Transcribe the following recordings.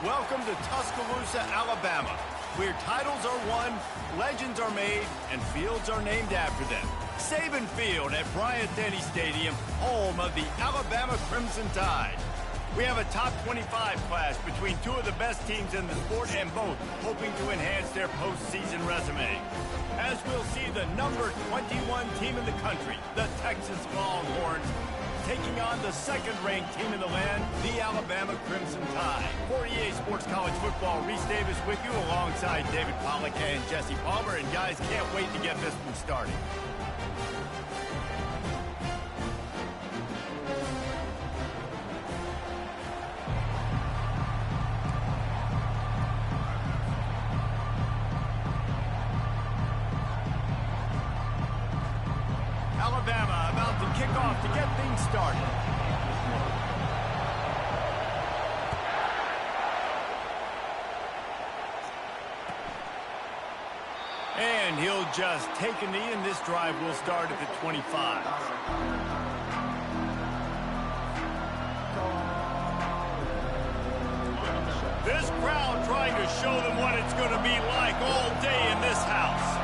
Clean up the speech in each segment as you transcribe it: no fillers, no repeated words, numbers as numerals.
Welcome to Tuscaloosa, Alabama, where titles are won, legends are made, and fields are named after them. Saban Field at Bryant-Denny Stadium, home of the Alabama Crimson Tide. We have a top 25 class between two of the best teams in the sport, and both hoping to enhance their postseason resume. As we'll see the number 21 team in the country, the Texas Longhorns, taking on the second-ranked team in the land, the Alabama Crimson Tide. For EA Sports College Football, Reese Davis with you alongside David Pollack and Jesse Palmer. And guys, can't wait to get this one started. Alabama about to kick off to get things started. And he'll just take a knee, and this drive will start at the 25. This crowd trying to show them what it's going to be like all day in this house.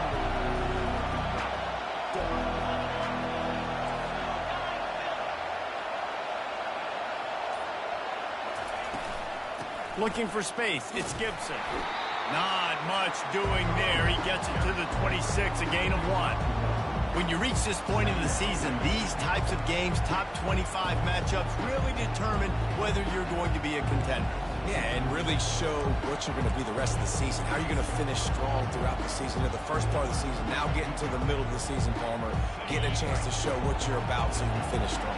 Looking for space, it's Gibson. Not much doing there. He gets it to the 26, a gain of 1. When you reach this point in the season, these types of games, top 25 matchups, really determine whether you're going to be a contender. Yeah, and really show what you're going to be the rest of the season. How are you going to finish strong throughout the season, at the first part of the season, now getting to the middle of the season, Palmer, getting a chance to show what you're about so you can finish strong.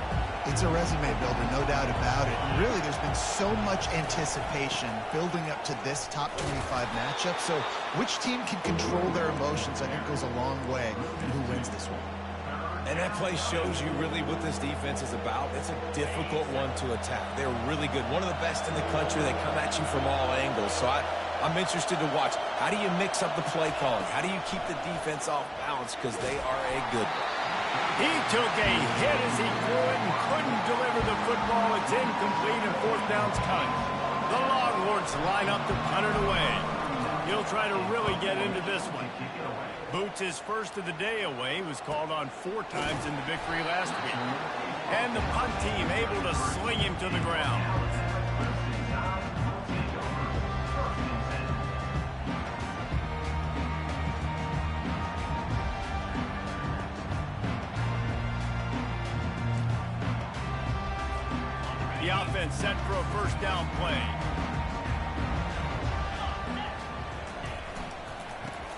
It's a resume builder, no doubt about it. And really, there's been so much anticipation building up to this top 25 matchup. So which team can control their emotions, I think, goes a long way in who wins this one. And that play shows you really what this defense is about. It's a difficult one to attack. They're really good. One of the best in the country. They come at you from all angles. So I'm interested to watch. How do you mix up the play calling? How do you keep the defense off balance? Because they are a good one. He took a hit as he threw it and couldn't deliver the football. It's incomplete and fourth down's coming. The Longhorns line up to punt it away. He'll try to really get into this one. Boots his first of the day away. Was called on 4 times in the victory last week. And the punt team able to sling him to the ground. The offense set for a first down play.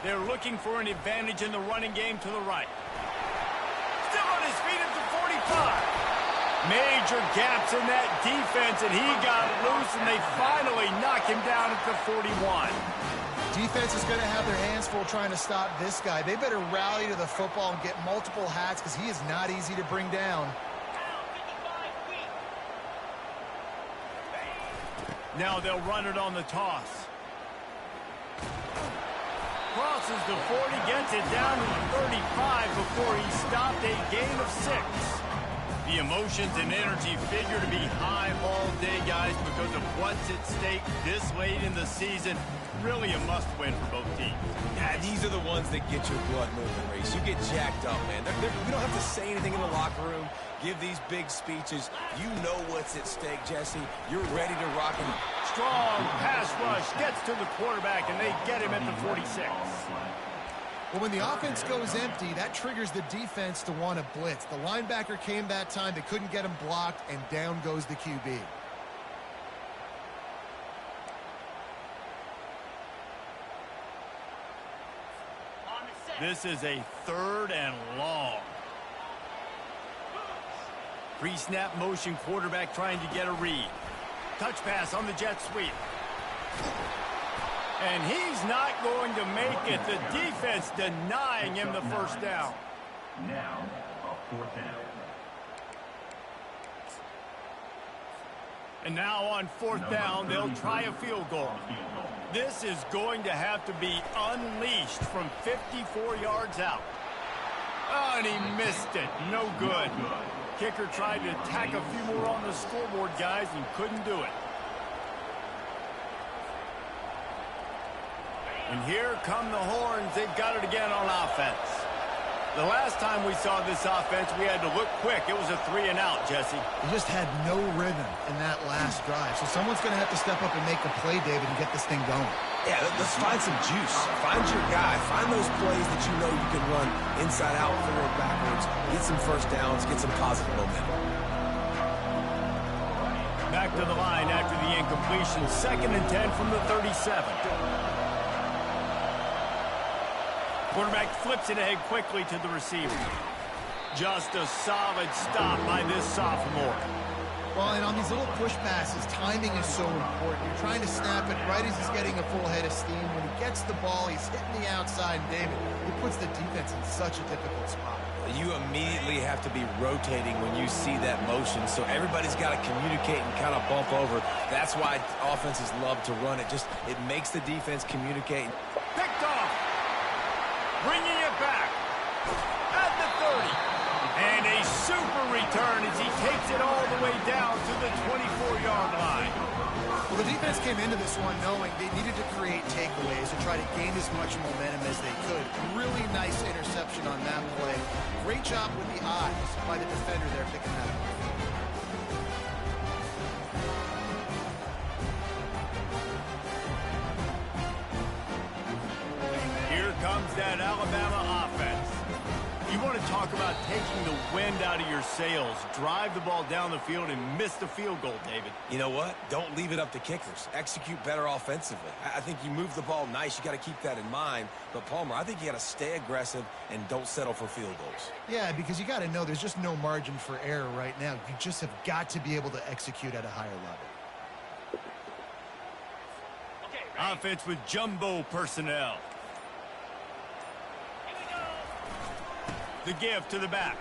They're looking for an advantage in the running game to the right. Still on his feet at the 45. Major gaps in that defense, and he got loose, and they finally knock him down at the 41. Defense is going to have their hands full trying to stop this guy. They better rally to the football and get multiple hats because he is not easy to bring down. Now they'll run it on the toss. Crosses the 40, gets it down to the 35 before he stopped, a gain of 6. The emotions and energy figure to be high all day, guys, because of what's at stake this late in the season. Really a must-win for both teams. Yeah, these are the ones that get your blood moving, Reese. You get jacked up, man. We don't have to say anything in the locker room, give these big speeches. You know what's at stake, Jesse. You're ready to rock and strong pass rush gets to the quarterback, and they get him at the 46. Well, when the offense goes empty, that triggers the defense to want to blitz. The linebacker came that time. They couldn't get him blocked, and down goes the QB. This is a 3rd and long. Pre-snap motion quarterback trying to get a read. Touch pass on the jet sweep. And he's not going to make it. The defense denying him the first down. Now, a 4th down. And now on 4th down, they'll try a field goal. This is going to have to be unleashed from 54 yards out. Oh, and he missed it. No good. Kicker tried to tack a few more on the scoreboard, guys, and couldn't do it. And here come the horns. They've got it again on offense. The last time we saw this offense, we had to look quick. It was a 3-and-out, Jesse. They just had no rhythm in that last drive. So someone's going to have to step up and make a play, David, and get this thing going. Yeah, let's find some juice. Find your guy. Find those plays that you know you can run inside out, forward, backwards. Get some first downs. Get some positive momentum. Back to the line after the incompletion. 2nd and 10 from the 37. Quarterback flips it ahead quickly to the receiver. Just a solid stop by this sophomore. Well, and on these little push passes, timing is so important. You're trying to snap it right as he's getting a full head of steam. When he gets the ball, he's hitting the outside, and David, he puts the defense in such a difficult spot. You immediately have to be rotating when you see that motion, so everybody's got to communicate and kind of bump over. That's why offenses love to run it. It makes the defense communicate. Picked off. Bringing it back at the 30. And a super return as he takes it all the way down to the 24-yard line. Well, the defense came into this one knowing they needed to create takeaways and try to gain as much momentum as they could. Really nice interception on that play. Great job with the eyes by the defender there picking that up. Here comes that Alabama offense. You want to talk about taking the wind out of your sails. Drive the ball down the field and miss the field goal, David. You know what? Don't leave it up to kickers. Execute better offensively. I think you move the ball nice. You got to keep that in mind. But, Palmer, I think you got to stay aggressive and don't settle for field goals. Yeah, because you got to know there's just no margin for error right now. You just have got to be able to execute at a higher level. Okay, offense with jumbo personnel. The give to the back.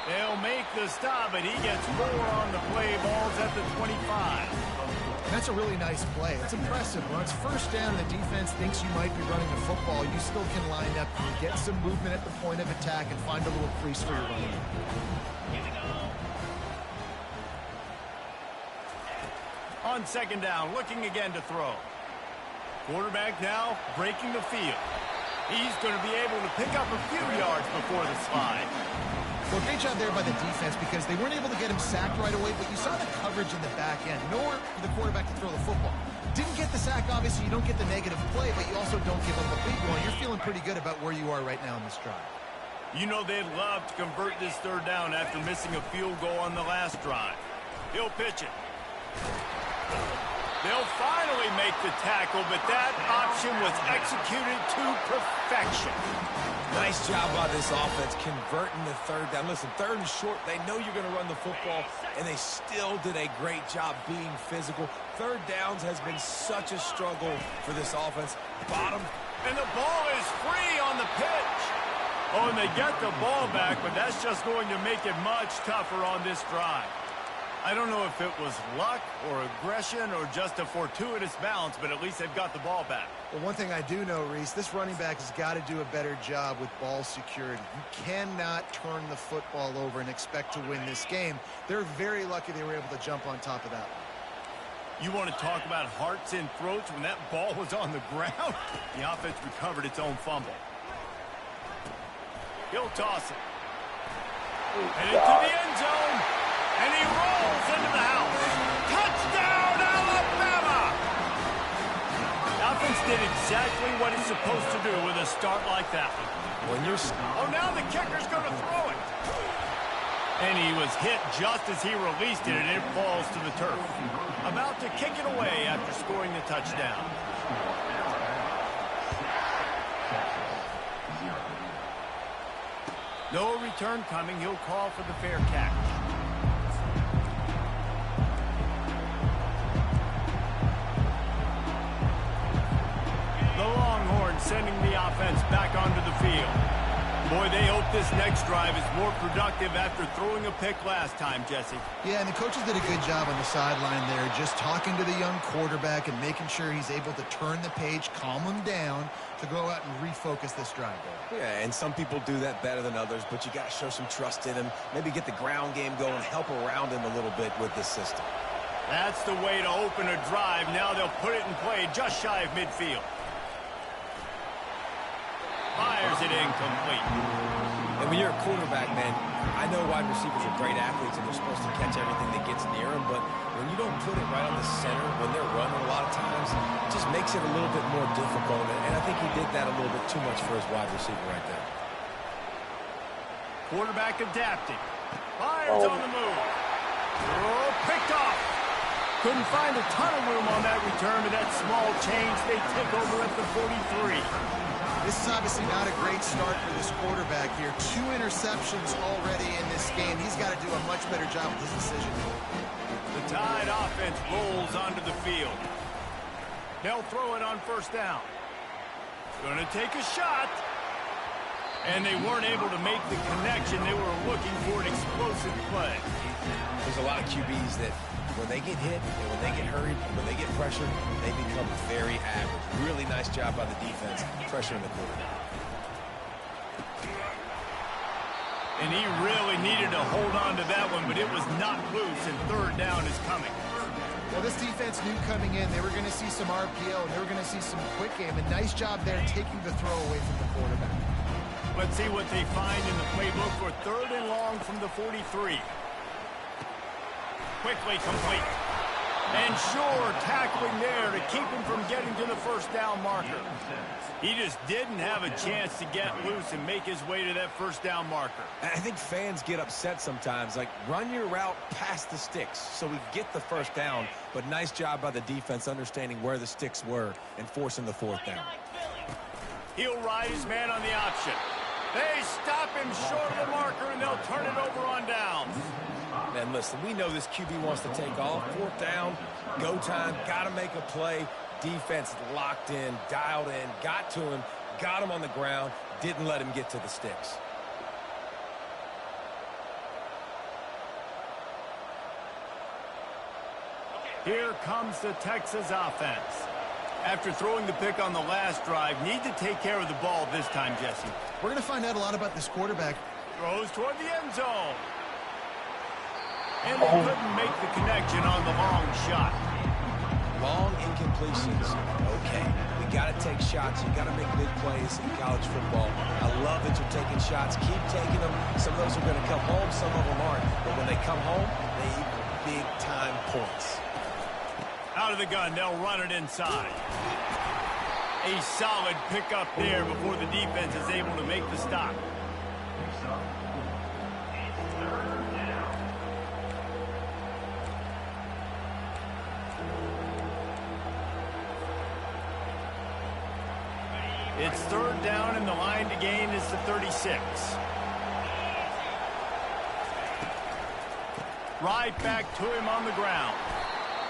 They'll make the stop, but he gets 4 on the play. Ball's at the 25. That's a really nice play. It's impressive. When it's first down, the defense thinks you might be running the football. You still can line up and get some movement at the point of attack and find a little crease for your running. On 2nd down, looking again to throw. Quarterback now breaking the field. He's going to be able to pick up a few yards before the slide. Well, great job there by the defense because they weren't able to get him sacked right away, but you saw the coverage in the back end. Nowhere for the quarterback to throw the football. Didn't get the sack, obviously. You don't get the negative play, but you also don't give up a big one. You're feeling pretty good about where you are right now in this drive. You know they'd love to convert this 3rd down after missing a field goal on the last drive. He'll pitch it. They'll finally make the tackle, but that option was executed to perfection. Nice job by this offense converting the 3rd down. Listen, 3rd and short, they know you're going to run the football, and they still did a great job being physical. 3rd downs has been such a struggle for this offense. Bottom. And the ball is free on the pitch. Oh, and they get the ball back, but that's just going to make it much tougher on this drive. I don't know if it was luck or aggression or just a fortuitous bounce, but at least they've got the ball back. Well, one thing I do know, Reese, this running back has got to do a better job with ball security. You cannot turn the football over and expect to win this game. They're very lucky they were able to jump on top of that one. You want to talk about hearts and throats when that ball was on the ground? The offense recovered its own fumble. He'll toss it. And into the end zone. And he rolls into the house. Touchdown, Alabama! The offense did exactly what it's supposed to do with a start like that one. Oh, now the kicker's going to throw it. And he was hit just as he released it, and it falls to the turf. About to kick it away after scoring the touchdown. No return coming. He'll call for the fair catch. Sending the offense back onto the field. Boy, they hope this next drive is more productive after throwing a pick last time, Jesse. Yeah, and the coaches did a good job on the sideline there, just talking to the young quarterback and making sure he's able to turn the page, calm him down to go out and refocus this drive there. Yeah, and some people do that better than others, but you got to show some trust in him, maybe get the ground game going, help around him a little bit with this system. That's the way to open a drive. Now they'll put it in play just shy of midfield. Fires it incomplete. And when you're a quarterback, man, I know wide receivers are great athletes and they're supposed to catch everything that gets near them, but when you don't put it right on the center, when they're running a lot of times, it just makes it a little bit more difficult. And I think he did that a little bit too much for his wide receiver right there. Quarterback adapting. Fires on the move. Oh, picked off. Couldn't find a ton of room on that return, but that small change, they take over at the 43. This is obviously not a great start for this quarterback here. 2 interceptions already in this game. He's got to do a much better job with his decision. The Tide offense rolls onto the field. They'll throw it on first down. Going to take a shot. And they weren't able to make the connection. They were looking for an explosive play. There's a lot of QBs that when they get hit and when they get hurried, when they get pressured, they become very average. Really nice job by the defense, pressuring the quarterback. And he really needed to hold on to that one, but it was not loose, and third down is coming. Well, this defense knew coming in they were going to see some RPO, and they were going to see some quick game. A nice job there taking the throw away from the quarterback. Let's see what they find in the playbook for third and long from the 43. Quickly complete. And sure, tackling there to keep him from getting to the first down marker. He just didn't have a chance to get loose and make his way to that first down marker. I think fans get upset sometimes. Like, run your route past the sticks so we get the first down. But nice job by the defense understanding where the sticks were and forcing the fourth down. He'll ride his man on the option. They stop him short of the marker, and they'll turn it over on downs. And listen, we know this QB wants to take off. Fourth down, go time, got to make a play. Defense locked in, dialed in, got to him, got him on the ground, didn't let him get to the sticks. Here comes the Texas offense. After throwing the pick on the last drive, need to take care of the ball this time, Jesse. We're going to find out a lot about this quarterback. Throws toward the end zone. And they couldn't make the connection on the long shot. Long incompletions. Okay, we got to take shots. You got to make big plays in college football. I love that you're taking shots. Keep taking them. Some of those are going to come home. Some of them aren't. But when they come home, they equal big-time points. Out of the gun, they'll run it inside. A solid pickup there before the defense is able to make the stop. It's third down, and the line to gain is the 36. Right back to him on the ground.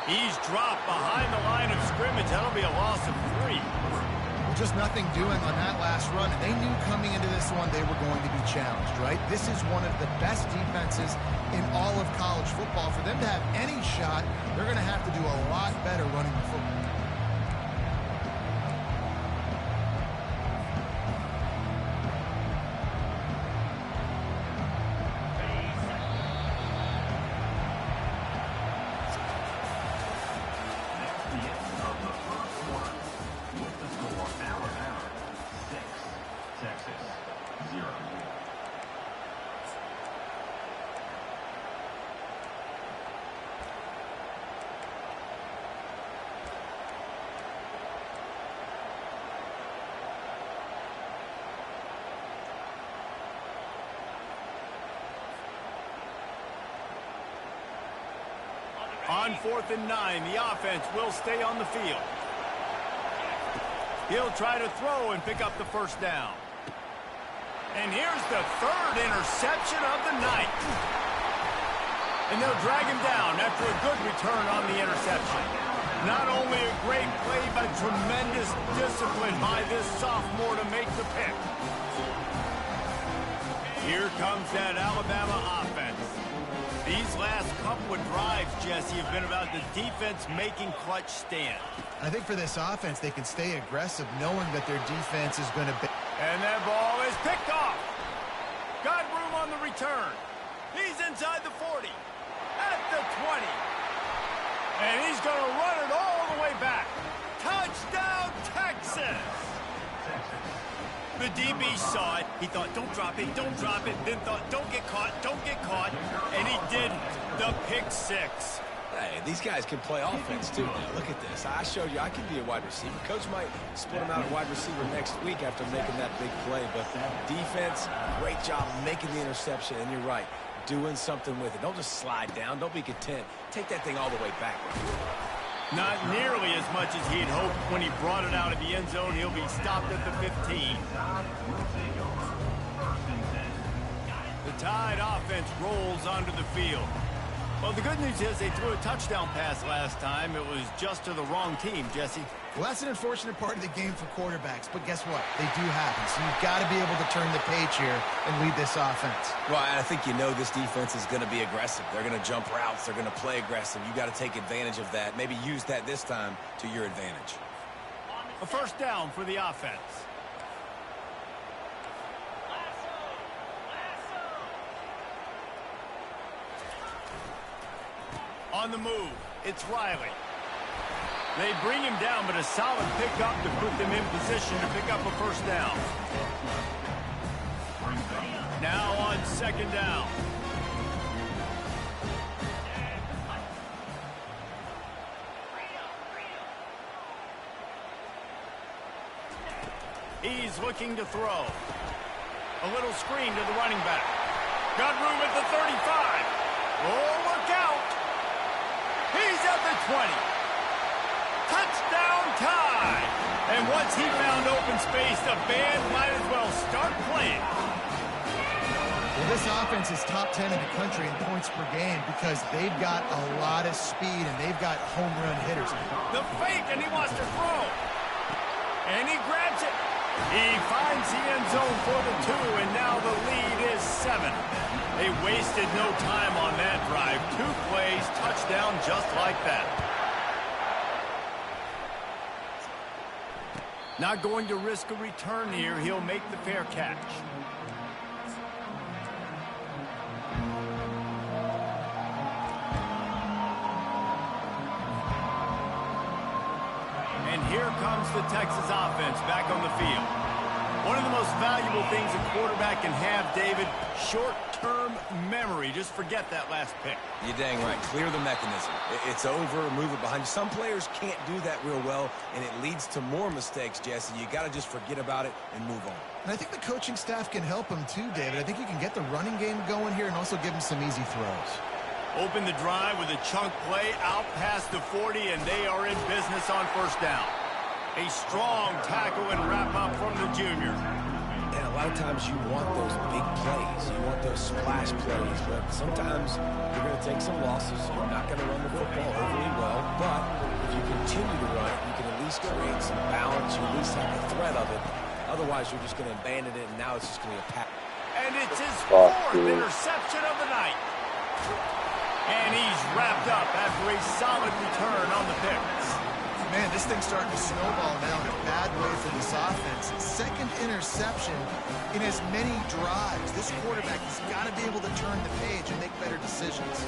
He's dropped behind the line of scrimmage. That'll be a loss of 3. Just nothing doing on that last run, and they knew coming into this one they were going to be challenged, right? This is one of the best defenses in all of college football. For them to have any shot, they're going to have to do a lot better running the football. On 4th and 9, the offense will stay on the field. He'll try to throw and pick up the first down. And here's the third interception of the night. And they'll drag him down after a good return on the interception. Not only a great play, but tremendous discipline by this sophomore to make the pick. Here comes that Alabama offense. These last couple of drives, Jesse, have been about the defense making clutch stand. I think for this offense, they can stay aggressive knowing that their defense is going to be... And that ball is picked off. Got room on the return. He's inside the 40. At the 20. And he's going to run it all the way back. Touchdown, Texas! The DB saw it. He thought, don't drop it, don't drop it. Then thought, don't get caught, don't get caught. And he didn't. The pick six. Hey, these guys can play offense, too, now. Look at this. I showed you I can be a wide receiver. Coach might split him out at wide receiver next week after making that big play. But defense, great job making the interception. And you're right, doing something with it. Don't just slide down. Don't be content. Take that thing all the way back. Not nearly as much as he'd hoped when he brought it out of the end zone. He'll be stopped at the 15. The Tide offense rolls onto the field. Well, the good news is they threw a touchdown pass last time. It was just to the wrong team, Jesse. Well, that's an unfortunate part of the game for quarterbacks, but guess what? They do happen, so you've got to be able to turn the page here and lead this offense. Well, I think you know this defense is going to be aggressive. They're going to jump routes. They're going to play aggressive. You got to take advantage of that. Maybe use that this time to your advantage. A first down for the offense. On the move, it's Riley. They bring him down, but a solid pickup to put them in position to pick up a first down. Now on second down. He's looking to throw. A little screen to the running back. Got room at the 35. Oh, look out. He's at the 20. Touchdown Tide. And once he found open space, the band might as well start playing. Well, this offense is top 10 in the country in points per game because they've got a lot of speed and they've got home run hitters. The fake, and he wants to throw. And he grabs it. He finds the end zone for the 2, and now the lead is 7. They wasted no time on that drive. 2 plays, touchdown just like that. Not going to risk a return here. He'll make the fair catch. And here comes the Texas offense back on the field. One of the most valuable things a quarterback can have, David, short-term memory. Just forget that last pick. You're dang right. Clear the mechanism. It's over. Move it behind you. Some players can't do that real well, and it leads to more mistakes, Jesse. You got to just forget about it and move on. And I think the coaching staff can help him too, David. I think you can get the running game going here and also give him some easy throws. Open the drive with a chunk play out past the 40, and they are in business on first down. A strong tackle and wrap-up from the junior. And a lot of times you want those big plays. You want those splash plays. But sometimes you're going to take some losses. You're not going to run the football overly well. But if you continue to run it, you can at least create some balance. You at least have the threat of it. Otherwise, you're just going to abandon it, and now it's just going to be a pass. And it's his 4th interception of the night. And he's wrapped up after a solid return on the pick. Man, this thing's starting to snowball now in a bad way for this offense. 2nd interception in as many drives. This quarterback has got to be able to turn the page and make better decisions.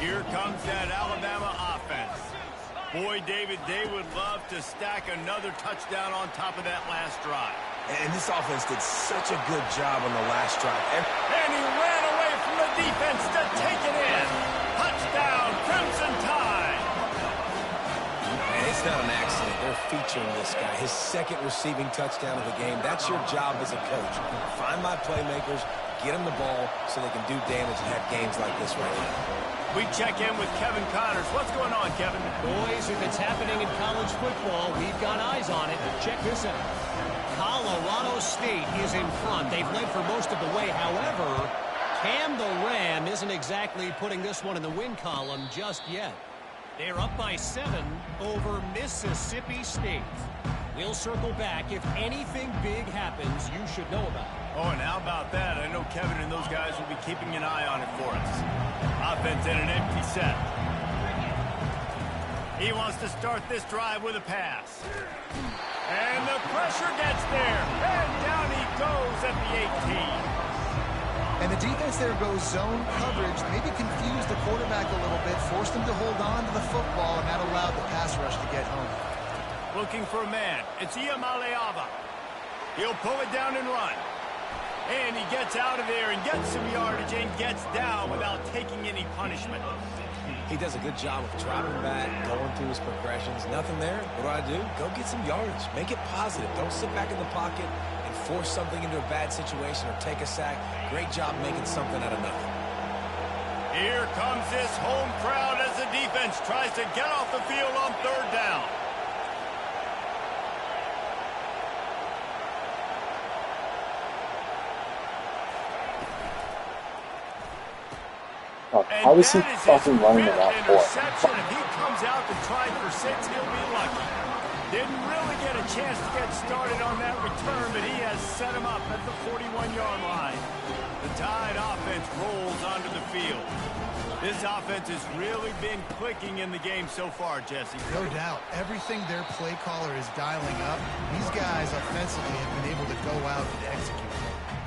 Here comes that Alabama offense. Boy, David, they would love to stack another touchdown on top of that last drive. And this offense did such a good job on the last drive. And he ran away from the defense to take it in. Touchdown, Crimson Tide. And it's not an accident. They're featuring this guy. His 2nd receiving touchdown of the game. That's your job as a coach. Find my playmakers, get them the ball so they can do damage and have games like this right now. We check in with Kevin Connors. What's going on, Kevin? Boys, if it's happening in college football, we've got eyes on it. Check this out. Colorado State is in front. They've led for most of the way. However, Cam the Ram isn't exactly putting this one in the win column just yet. They're up by 7 over Mississippi State. We'll circle back. If anything big happens, you should know about it. Oh, and how about that? I know Kevin and those guys will be keeping an eye on it for us. Offense in an empty set. He wants to start this drive with a pass. And the pressure gets there. And down he goes at the 18. And the defense there goes zone coverage, maybe confused the quarterback a little bit, forced him to hold on to the football, and that allowed the pass rush to get home. Looking for a man. It's Iamaleava. He'll pull it down and run. And he gets out of there and gets some yardage and gets down without taking any punishment. He does a good job of dropping back, going through his progressions. Nothing there. What do? Go get some yardage. Make it positive. Don't sit back in the pocket and force something into a bad situation or take a sack. Great job making something out of nothing. Here comes this home crowd as the defense tries to get off the field on third down. How is he fucking running it out for? If he comes out to try for 6, he'll be lucky. Didn't really get a chance to get started on that return, but he has set him up at the 41-yard line. The Tide offense rolls onto the field. This offense has really been clicking in the game so far, Jesse. No doubt. Everything their play caller is dialing up, these guys offensively have been able to go out and execute.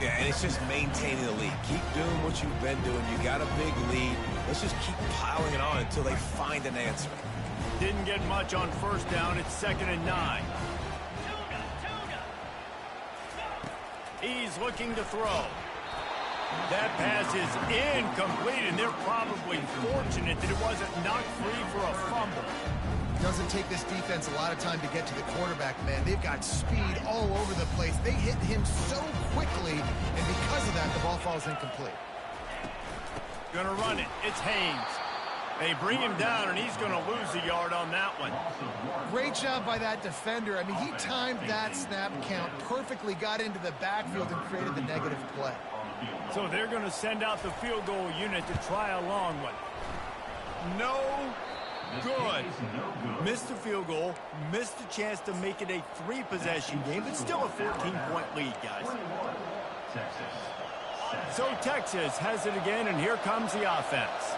Yeah, and it's just maintaining the lead. Keep doing what you've been doing. You got a big lead. Let's just keep piling it on until they find an answer. Didn't get much on first down. It's 2nd and 9. He's looking to throw. That pass is incomplete, and they're probably fortunate that it wasn't knocked free for a fumble. Doesn't take this defense a lot of time to get to the quarterback, man. They've got speed all over the place. They hit him so quickly, and because of that, the ball falls incomplete. Gonna run it. It's Haynes. They bring him down, and he's gonna lose a yard on that one. Great job by that defender. I mean, he timed that snap count perfectly, got into the backfield, and created the negative play. So they're gonna send out the field goal unit to try a long one. No good. Missed the field goal, missed the chance to make it a 3-possession game, but still a 14-point lead, guys. So Texas has it again, and here comes the offense.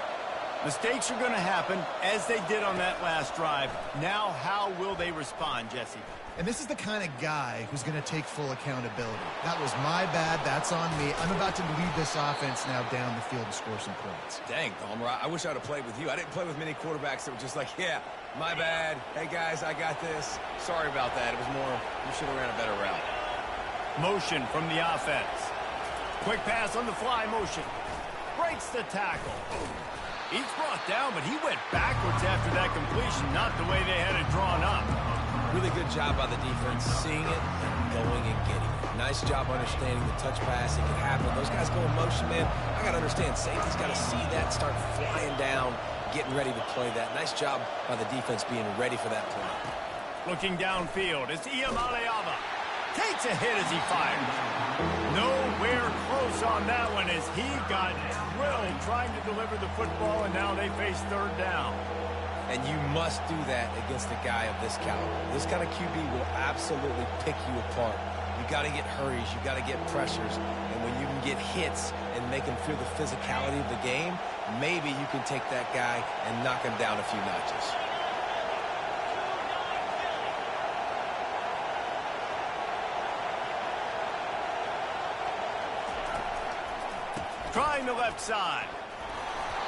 Mistakes are going to happen, as they did on that last drive. Now, how will they respond, Jesse? And this is the kind of guy who's going to take full accountability. That was my bad. That's on me. I'm about to lead this offense now down the field and score some points. Dang, Palmer, I wish I'd have played with you. I didn't play with many quarterbacks that were just like, yeah, my bad. Hey, guys, I got this. Sorry about that. It was more, you should have ran a better route. Motion from the offense. Quick pass on the fly motion. Breaks the tackle. He's brought down, but he went backwards after that completion, not the way they had it drawn up. Really good job by the defense, seeing it and going and getting it. Nice job understanding the touch pass. It can happen. Those guys go in motion, man. I got to understand, safety's got to see that, start flying down, getting ready to play that. Nice job by the defense being ready for that play. Looking downfield, it's Iamaleava. Takes a hit as he fires. Nowhere close on that one as he got drilled trying to deliver the football, and now they face third down. And you must do that against a guy of this caliber. This kind of QB will absolutely pick you apart. You got to get hurries. You got to get pressures. And when you can get hits and make him feel the physicality of the game, maybe you can take that guy and knock him down a few notches. Trying the left side.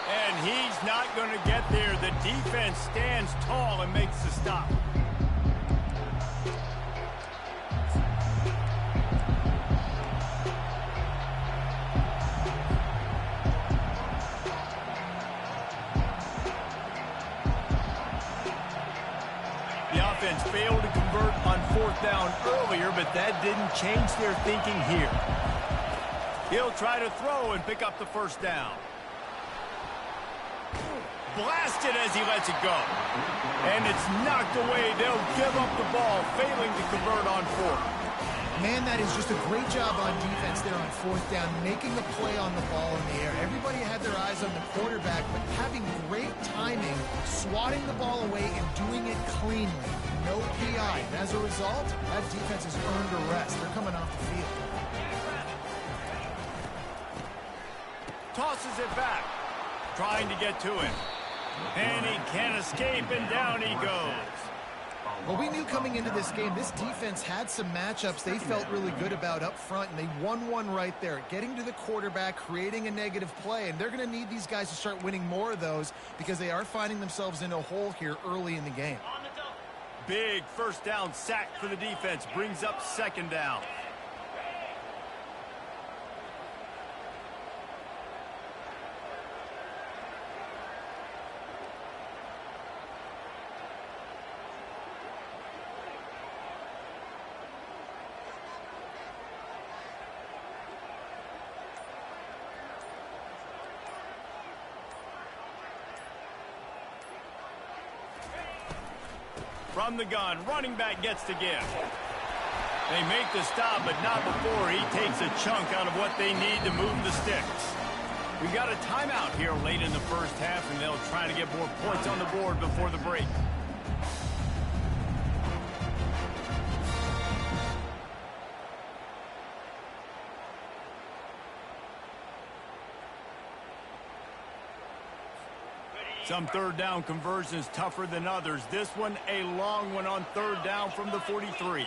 And he's not going to get there. The defense stands tall and makes the stop. The offense failed to convert on fourth down earlier, but that didn't change their thinking here. He'll try to throw and pick up the first down. Blasted as he lets it go. And it's knocked away. They'll give up the ball, failing to convert on fourth. Man, that is just a great job on defense there on fourth down, making a play on the ball in the air. Everybody had their eyes on the quarterback, but having great timing, swatting the ball away, and doing it cleanly. No PI. And as a result, that defense has earned a rest. They're coming off the field. Tosses it back. Trying to get to him. And he can't escape, and down he goes. Well, we knew coming into this game, this defense had some matchups they felt really good about up front, and they won one right there, getting to the quarterback, creating a negative play, and they're going to need these guys to start winning more of those because they are finding themselves in a hole here early in the game. Big first down sack for the defense, brings up second down. From the gun, running back gets to give. They make the stop, but not before he takes a chunk out of what they need to move the sticks. We got a timeout here late in the first half, and they'll try to get more points on the board before the break. Some third down conversions tougher than others. This one a long one on third down from the 43.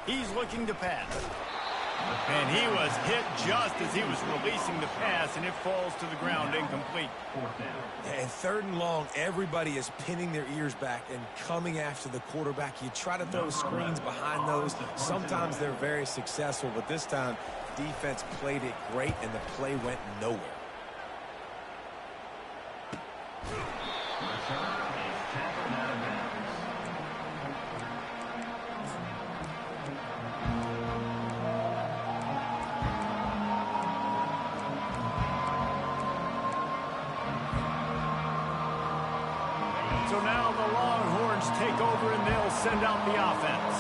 He's looking to pass. And he was hit just as he was releasing the pass, and it falls to the ground incomplete. And third and long, everybody is pinning their ears back and coming after the quarterback. You try to throw screens behind those. Sometimes they're very successful, but this time defense played it great and the play went nowhere. So now the Longhorns take over and they'll send out the offense.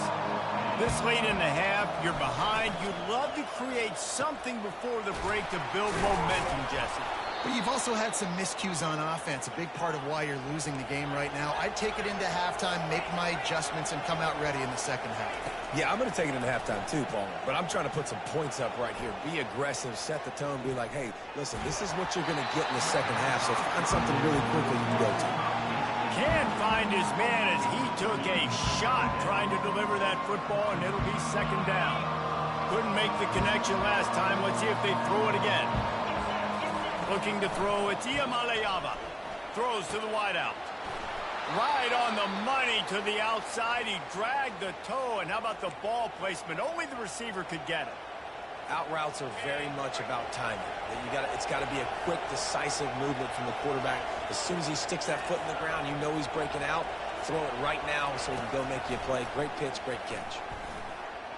This late in the half, you're behind. You'd love to create something before the break to build momentum, Jesse. But you've also had some miscues on offense, a big part of why you're losing the game right now. I'd take it into halftime, make my adjustments, and come out ready in the second half. Yeah, I'm going to take it into halftime too, Paul. But I'm trying to put some points up right here. Be aggressive, set the tone, be like, hey, listen, this is what you're going to get in the second half, so find something really quickly you can go to. Can't find his man as he took a shot trying to deliver that football, and it'll be second down. Couldn't make the connection last time. Let's see if they throw it again. Looking to throw, it's Iamaleava. Throws to the wideout. Right on the money to the outside. He dragged the toe, and how about the ball placement? Only the receiver could get it. Out routes are very much about timing. It's got to be a quick, decisive movement from the quarterback. As soon as he sticks that foot in the ground, you know he's breaking out. Throw it right now so he can go make you a play. Great pitch, great catch.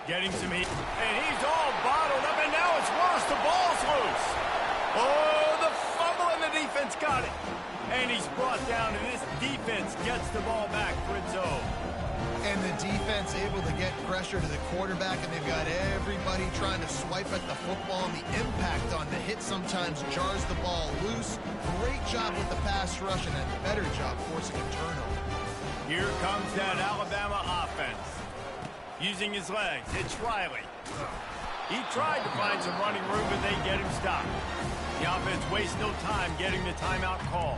Getting some heat, and he's all bottled up, and now it's worse. The ball's loose. Oh, the fumble, and the defense got it. And he's brought down, and this defense gets the ball back for its own. And the defense able to get pressure to the quarterback, and they've got everybody trying to swipe at the football, and the impact on the hit sometimes jars the ball loose. Great job with the pass rush, and a better job forcing a turnover. Here comes that Alabama offense. Using his legs, it's Riley. He tried to find some running room, but they get him stopped. The offense wastes no time getting the timeout call.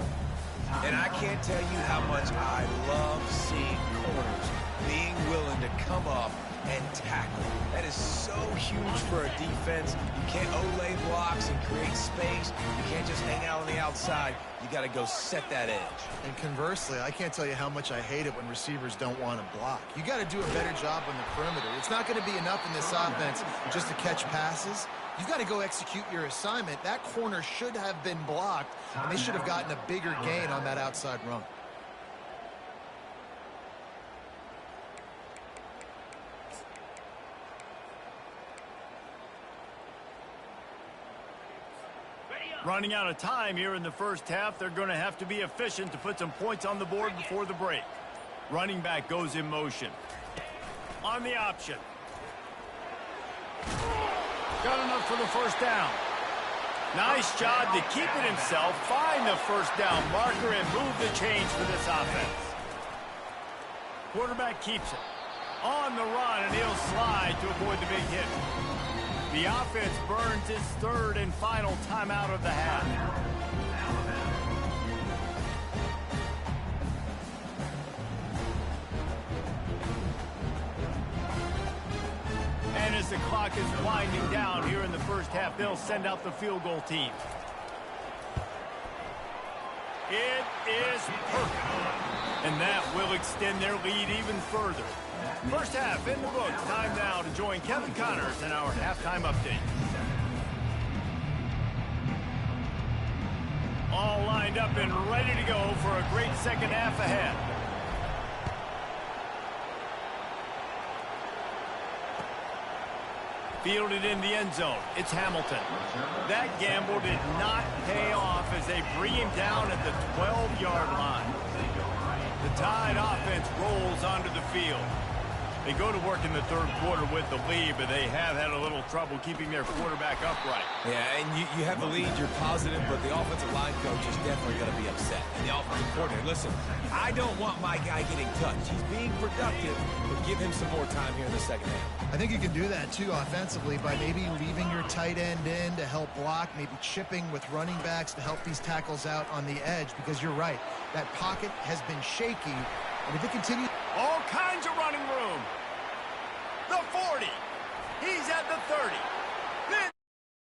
And I can't tell you how much I love seeing corners being willing to come up and tackle. That is so huge for a defense. You can't olay blocks and create space. You can't just hang out on the outside. You got to go set that edge. And conversely, I can't tell you how much I hate it when receivers don't want to block. You got to do a better job on the perimeter. It's not going to be enough in this offense just to catch passes. You've got to go execute your assignment. That corner should have been blocked, and they should have gotten a bigger gain on that outside run. Running out of time here in the first half. They're going to have to be efficient to put some points on the board before the break. Running back goes in motion. On the option. Got enough for the first down. Nice job to keep it himself, find the first down marker, and move the chains for this offense. Quarterback keeps it. On the run, and he'll slide to avoid the big hit. The offense burns its third and final timeout of the half. the clock is winding down here in the first half. They'll send out the field goal team. It is perfect. And that will extend their lead even further. First half in the books. Time now to join Kevin Connors in our halftime update. All lined up and ready to go for a great second half ahead. Fielded in the end zone. It's Hamilton. That gamble did not pay off as they bring him down at the 12-yard line. The Tide offense rolls onto the field. They go to work in the third quarter with the lead, but they have had a little trouble keeping their quarterback upright. Yeah, and you have the lead, you're positive, but the offensive line coach is definitely going to be upset. And the offensive coordinator, listen, I don't want my guy getting touched. He's being productive, but give him some more time here in the second half. I think you can do that, too, offensively, by maybe leaving your tight end in to help block, maybe chipping with running backs to help these tackles out on the edge, because you're right. That pocket has been shaky, and if it continues... All kinds of running room. The 40. He's at the 30.